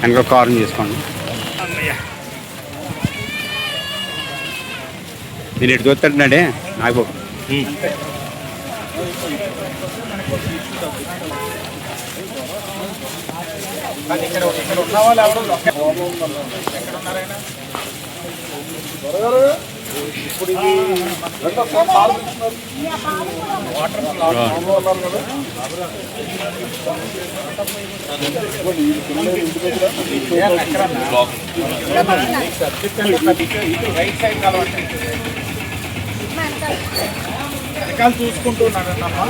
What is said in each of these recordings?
వెనక కారం చేసుకోండి. మీరు ఎటు చూస్తాడంటే నాకు ఇక్కడ ఉన్న వాళ్ళు ఎవరు ఎక్కడ ఉన్నారైనా ఇప్పుడు ఇది రైట్ సైడ్ కలవండి. వెనకాల చూసుకుంటున్నారన్నమ్మా.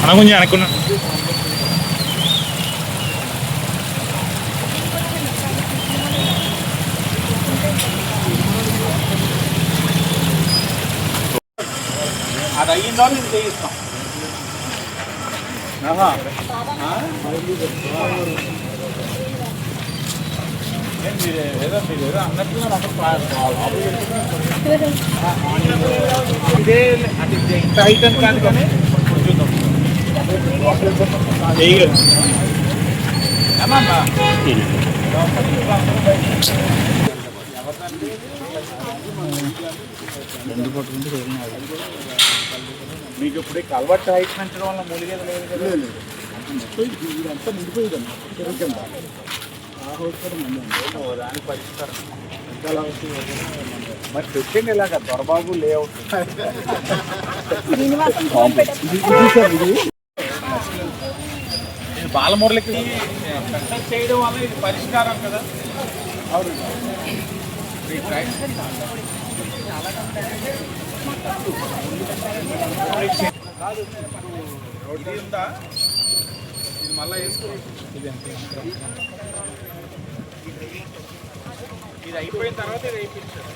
అన్న కొంచెం అనుకున్నా అది అయ్యిందో నేను చేయిస్తాం. మీరు ఏదో అన్నట్టుగా ఇదే అంటే ఇంత ఐటమ్ కాదు కానీ చూద్దాం. మీకు ఇప్పుడు కలవట్టు హైట్ పెంచడం వల్ల మూలిగేది లేదు కదా. ఇదంతా నిండిపోయిందమ్మా. దానికి పరిష్కారం మరి పెట్టండి ఇలాగ దొరబాబు లేఅవుట్. ఇది బాలమురళికి కంటెక్ట్ చేయడం వల్ల ఇది పరిష్కారం కదా. అవును రోడ్డు ఉందా ఇది మళ్ళీ వేసుకో. ఇది అయిపోయిన తర్వాత ఇది వేయించారు.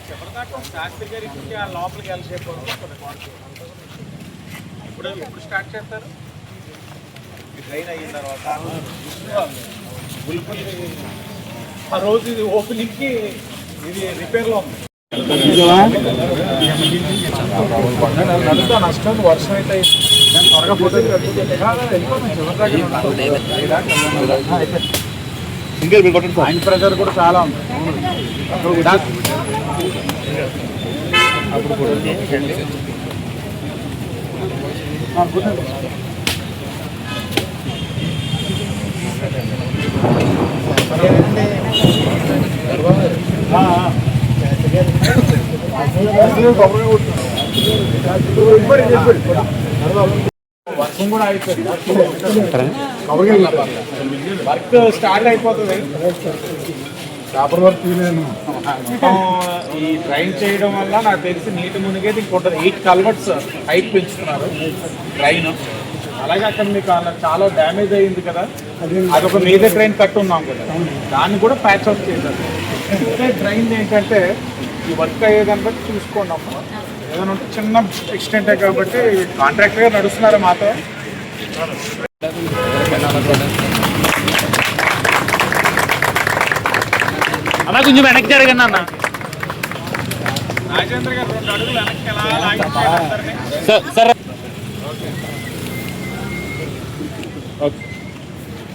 చివరిదాకా శాస్త్రి గారికి ఆ లోపలికి వెళ్ళసేపు ఎప్పుడు స్టార్ట్ చేస్తారు? ట్రైన్ అయిన తర్వాత ఆ రోజు ఇది ఓపెనింగ్కి ఇది రిపేర్లో ఉంది. నడుస్తా నష్టం వర్షం అయితే త్వరగా పోతుంది. ఆయన ప్రెజర్ కూడా చాలా ఉంది. వర్షం కూడా అయిపోయింది. వర్క్ స్టార్ట్ అయిపోతుంది. ఈ ట్రైన్ చేయడం వల్ల నాకు తెలిసి నీటి మునిగేది ఇంకొంటుంది. 8 కల్వర్ట్స్ హైట్ పెంచుతున్నారు ట్రైన్. అలాగే అక్కడ మీకు చాలా డ్యామేజ్ అయ్యింది కదా, అదొక మేజర్ ట్రైన్ కట్టున్నాం కదా, దాన్ని కూడా ప్యాచ్ అవుట్ చేశారు. ట్రైన్ ఏంటంటే ఈ వర్క్ అయ్యేదాన్ని బట్టి చూసుకోండి అమ్మ. ఏదైనా ఉంటే చిన్న ఎక్స్టెంటే కాబట్టి కాంట్రాక్ట్గా నడుస్తున్నారు మాతో. అలా కొంచెం వెనక్కి జరగండి అన్న. రాజేంద్ర గారు 2 అడుగులు వెనక్కి ఎలా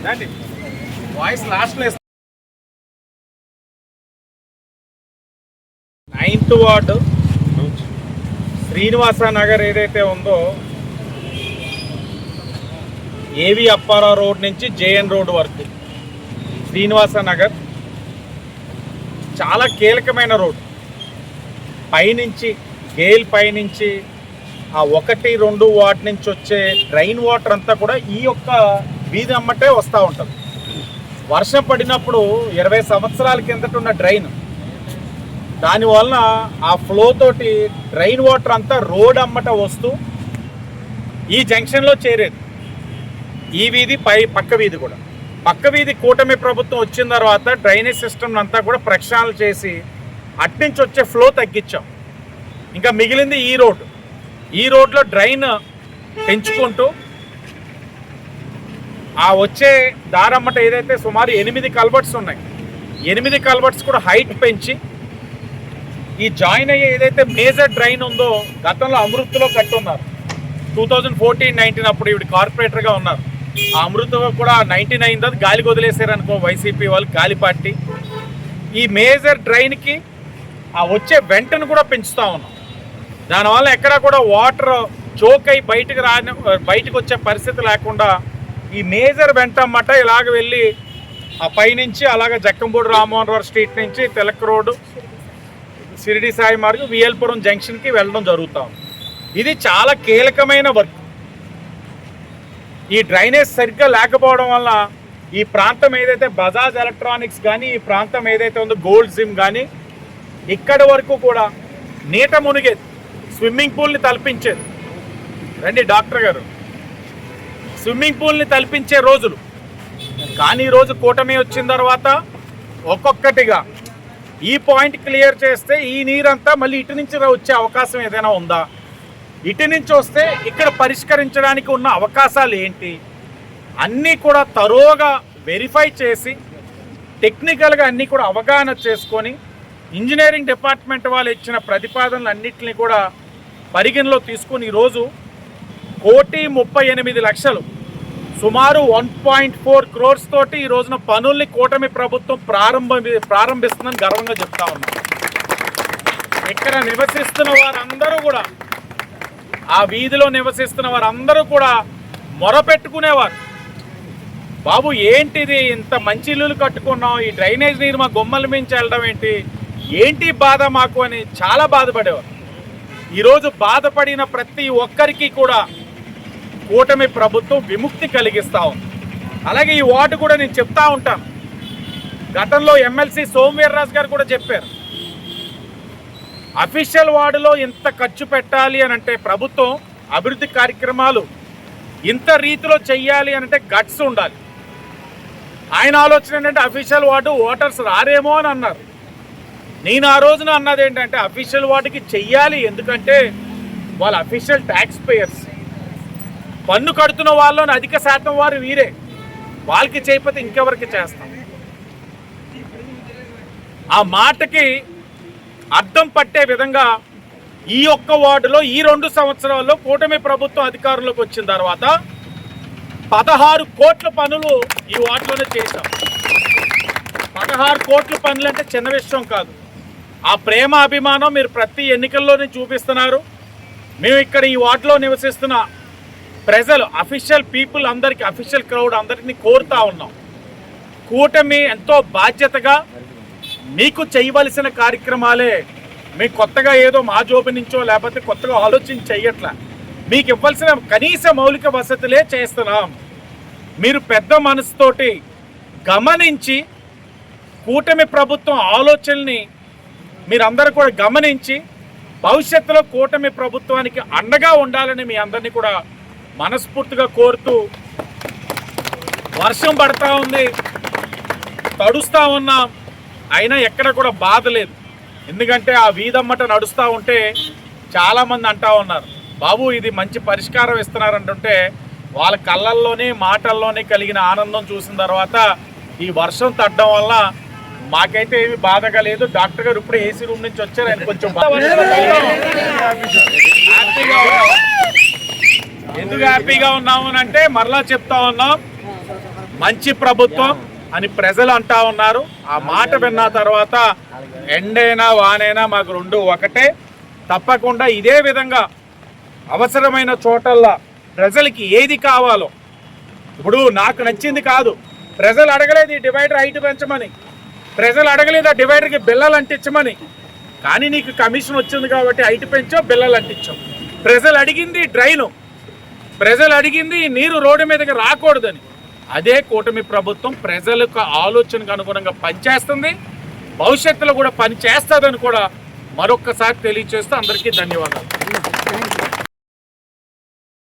లాగి voice last 9th ward Srinivasa Nagar ఏదైతే ఉందో, ఏవి అప్పారా రోడ్ నుంచి జేఎన్ రోడ్ వరకు శ్రీనివాస నగర్ చాలా కీలకమైన రోడ్. పైనుంచి గేల్ పైనుంచి ఆ 1, 2 వార్డు నుంచి వచ్చే డ్రైన్ వాటర్ అంతా కూడా ఈ యొక్క వీధి అమ్మటే వస్తూ ఉంటుంది. వర్షం పడినప్పుడు 20 సంవత్సరాల కిందట ఉన్న డ్రైన్, దానివలన ఆ ఫ్లో తోటి డ్రైన్ వాటర్ అంతా రోడ్ అమ్మట వస్తూ ఈ జంక్షన్లో చేరేది. ఈ వీధి పక్క వీధి కూడా. పక్క వీధి కూటమి ప్రభుత్వం వచ్చిన తర్వాత డ్రైనేజ్ సిస్టమ్ అంతా కూడా ప్రక్షాళన చేసి అట్నుంచి వచ్చే ఫ్లో తగ్గించాం. ఇంకా మిగిలింది ఈ రోడ్. ఈ రోడ్లో డ్రైన్ పెంచుకుంటూ ఆ వచ్చే దారమ్మట ఏదైతే సుమారు 8 కల్వర్ట్స్ ఉన్నాయి, 8 కల్వర్ట్స్ కూడా హైట్ పెంచి ఈ జాయిన్ అయ్యే ఏదైతే మేజర్ డ్రైన్ ఉందో గతంలో అమృత్లో కట్టున్నారు. 2014-19 అప్పుడు ఇవి కార్పొరేటర్గా ఉన్నారు. ఆ అమృత కూడా 99 అది గాలికి వదిలేసారనుకో వైసీపీ వాళ్ళు, గాలి పార్టీ. ఈ మేజర్ డ్రైన్కి ఆ వచ్చే వెంటను కూడా పెంచుతూ ఉన్నాం. దానివల్ల ఎక్కడ కూడా వాటర్ చోక్ అయి బయటకు వచ్చే పరిస్థితి లేకుండా ఈ మేజర్ వెంట అన్నమాట ఇలాగ వెళ్ళి ఆ పైనుంచి అలాగ జక్కంపూడి రామ్మోహన్ రావు స్ట్రీట్ నుంచి తెలక్ రోడ్డు, షిరిడి సాయి మార్గం, విఎల్పురం జంక్షన్కి వెళ్ళడం జరుగుతూ ఉంది. ఇది చాలా కీలకమైన వర్క్. ఈ డ్రైనేజ్ సరిగ్గా లేకపోవడం వల్ల ఈ ప్రాంతం ఏదైతే బజాజ్ ఎలక్ట్రానిక్స్ కానీ, ఈ ప్రాంతం ఏదైతే ఉందో గోల్డ్ జిమ్ కానీ, ఇక్కడి వరకు కూడా నీట మునిగేది, స్విమ్మింగ్ పూల్ని తలపించేది. రండి డాక్టర్ గారు, స్విమ్మింగ్ పూల్ని తలపించే రోజులు. కానీ ఈరోజు కూటమి వచ్చిన తర్వాత ఒక్కొక్కటిగా ఈ పాయింట్ క్లియర్ చేస్తే ఈ నీరంతా మళ్ళీ ఇటు నుంచి వచ్చే అవకాశం ఏదైనా ఉందా, ఇటు నుంచి వస్తే ఇక్కడ పరిష్కరించడానికి ఉన్న అవకాశాలు ఏంటి అన్నీ కూడా తరోగా వెరిఫై చేసి టెక్నికల్గా అన్నీ కూడా అవగాహన చేసుకొని ఇంజనీరింగ్ డిపార్ట్మెంట్ వాళ్ళు ఇచ్చిన ప్రతిపాదనలు అన్నింటినీ కూడా పరిగణలో తీసుకొని ఈరోజు 1,38,00,000 సుమారు 1.4 crores తోటి ఈ రోజున పనుల్ని కూటమి ప్రభుత్వం ప్రారంభిస్తుందని గర్వంగా చెప్తా ఉన్నాం. ఇక్కడ నివసిస్తున్న వారందరూ కూడా, ఆ వీధిలో నివసిస్తున్న వారందరూ కూడా మొరపెట్టుకునేవారు, బాబు ఏంటిది ఇంత మంచి ఇల్లులు కట్టుకున్నాం, ఈ డ్రైనేజ్ నీరు మా గొమ్మల మించి వెళ్ళడం ఏంటి బాధ మాకు అని చాలా బాధపడేవారు. ఈరోజు బాధపడిన ప్రతి ఒక్కరికి కూడా కూటమి ప్రభుత్వం విముక్తి కలిగిస్తూ ఉంది. అలాగే ఈ వార్డు కూడా నేను చెప్తా ఉంటాను, గతంలో ఎమ్మెల్సీ సోమవీర్రాజు గారు కూడా చెప్పారు, అఫీషియల్ వార్డులో ఇంత ఖర్చు పెట్టాలి అని అంటే ప్రభుత్వం అభివృద్ధి కార్యక్రమాలు ఇంత రీతిలో చెయ్యాలి అని అంటే గట్స్ ఉండాలి. ఆయన ఆలోచన ఏంటంటే అఫీషియల్ వార్డు ఓటర్స్ రారేమో అని అన్నారు. నేను ఆ రోజున అన్నది ఏంటంటే అఫీషియల్ వార్డుకి చెయ్యాలి, ఎందుకంటే వాళ్ళ అఫీషియల్ ట్యాక్స్ పేయర్స్, పన్ను కడుతున్న వాళ్ళని అధిక శాతం వారు వీరే, వాళ్ళకి చేయకపోతే ఇంకెవరికి చేస్తాం. ఆ మాటకి అర్థం పట్టే విధంగా ఈ ఒక్క వార్డులో ఈ 2 సంవత్సరాల్లో కూటమి ప్రభుత్వం అధికారంలోకి వచ్చిన తర్వాత 16 కోట్ల పనులు ఈ వార్డులోనే చేశాం. 16 కోట్ల పనులు అంటే చిన్న విషయం కాదు. ఆ ప్రేమ అభిమానం మీరు ప్రతి ఎన్నికల్లోనే చూపిస్తున్నారు. మేము ఇక్కడ ఈ వార్డులో నివసిస్తున్న ప్రజలు, అఫీషియల్ పీపుల్ అందరికీ, అఫీషియల్ క్రౌడ్ అందరినీ కోరుతా ఉన్నాం, కూటమి ఎంతో బాధ్యతగా మీకు చేయవలసిన కార్యక్రమాలే, మీకు కొత్తగా ఏదో మా జోబు నుంచో లేకపోతే కొత్తగా ఆలోచన చెయ్యట్లా, మీకు ఇవ్వాల్సిన కనీస మౌలిక వసతులే చేస్తున్నాం. మీరు పెద్ద మనసుతోటి గమనించి కూటమి ప్రభుత్వం ఆలోచనల్ని మీరందరూ కూడా గమనించి భవిష్యత్తులో కూటమి ప్రభుత్వానికి అండగా ఉండాలని మీ అందరినీ కూడా మనస్ఫూర్తిగా కోరుతూ, వర్షం పడతా ఉంది, తడుస్తూ ఉన్నాం, అయినా ఎక్కడ కూడా బాధ లేదు. ఎందుకంటే ఆ వీధమ్మట నడుస్తూ ఉంటే చాలామంది అంటూ ఉన్నారు, బాబు ఇది మంచి పరిష్కారం ఇస్తున్నారంటుంటే వాళ్ళ కళ్ళల్లోనే మాటల్లోనే కలిగిన ఆనందం చూసిన తర్వాత ఈ వర్షం తగ్గడం వల్ల మాకైతే ఏమి బాధగా లేదు. డాక్టర్ గారు ఇప్పుడే ఏసీ రూమ్ నుంచి వచ్చారు, ఆయన కొంచెం ఎందుకు హ్యాపీగా ఉన్నాము అంటే మరలా చెప్తా ఉన్నాం, మంచి ప్రభుత్వం అని ప్రజలు అంటా ఉన్నారు. ఆ మాట విన్న తర్వాత ఎండైనా వానైనా మాకు 2 ఒకటే. తప్పకుండా ఇదే విధంగా అవసరమైన చోటల్లా ప్రజలకి ఏది కావాలో, ఇప్పుడు నాకు నచ్చింది కాదు, ప్రజలు అడగలేదు ఈ డివైడర్ హైట్ పెంచమని, ప్రజలు అడగలేదు ఆ డివైడర్కి బిల్లలు అంటించమని, కానీ నీకు కమిషన్ వచ్చింది కాబట్టి హైట్ పెంచావు, బిల్లలు అంటించావు. ప్రజలు అడిగింది డ్రైను, ప్రజలు అడిగింది నీరు రోడ్డు మీదకి రాకూడదని. అదే కూటమి ప్రభుత్వం ప్రజలకు ఆలోచనకు అనుగుణంగా పనిచేస్తుంది, భవిష్యత్తులో కూడా పని చేస్తుందని కూడా మరొక్కసారి తెలియజేస్తూ అందరికీ ధన్యవాదాలు.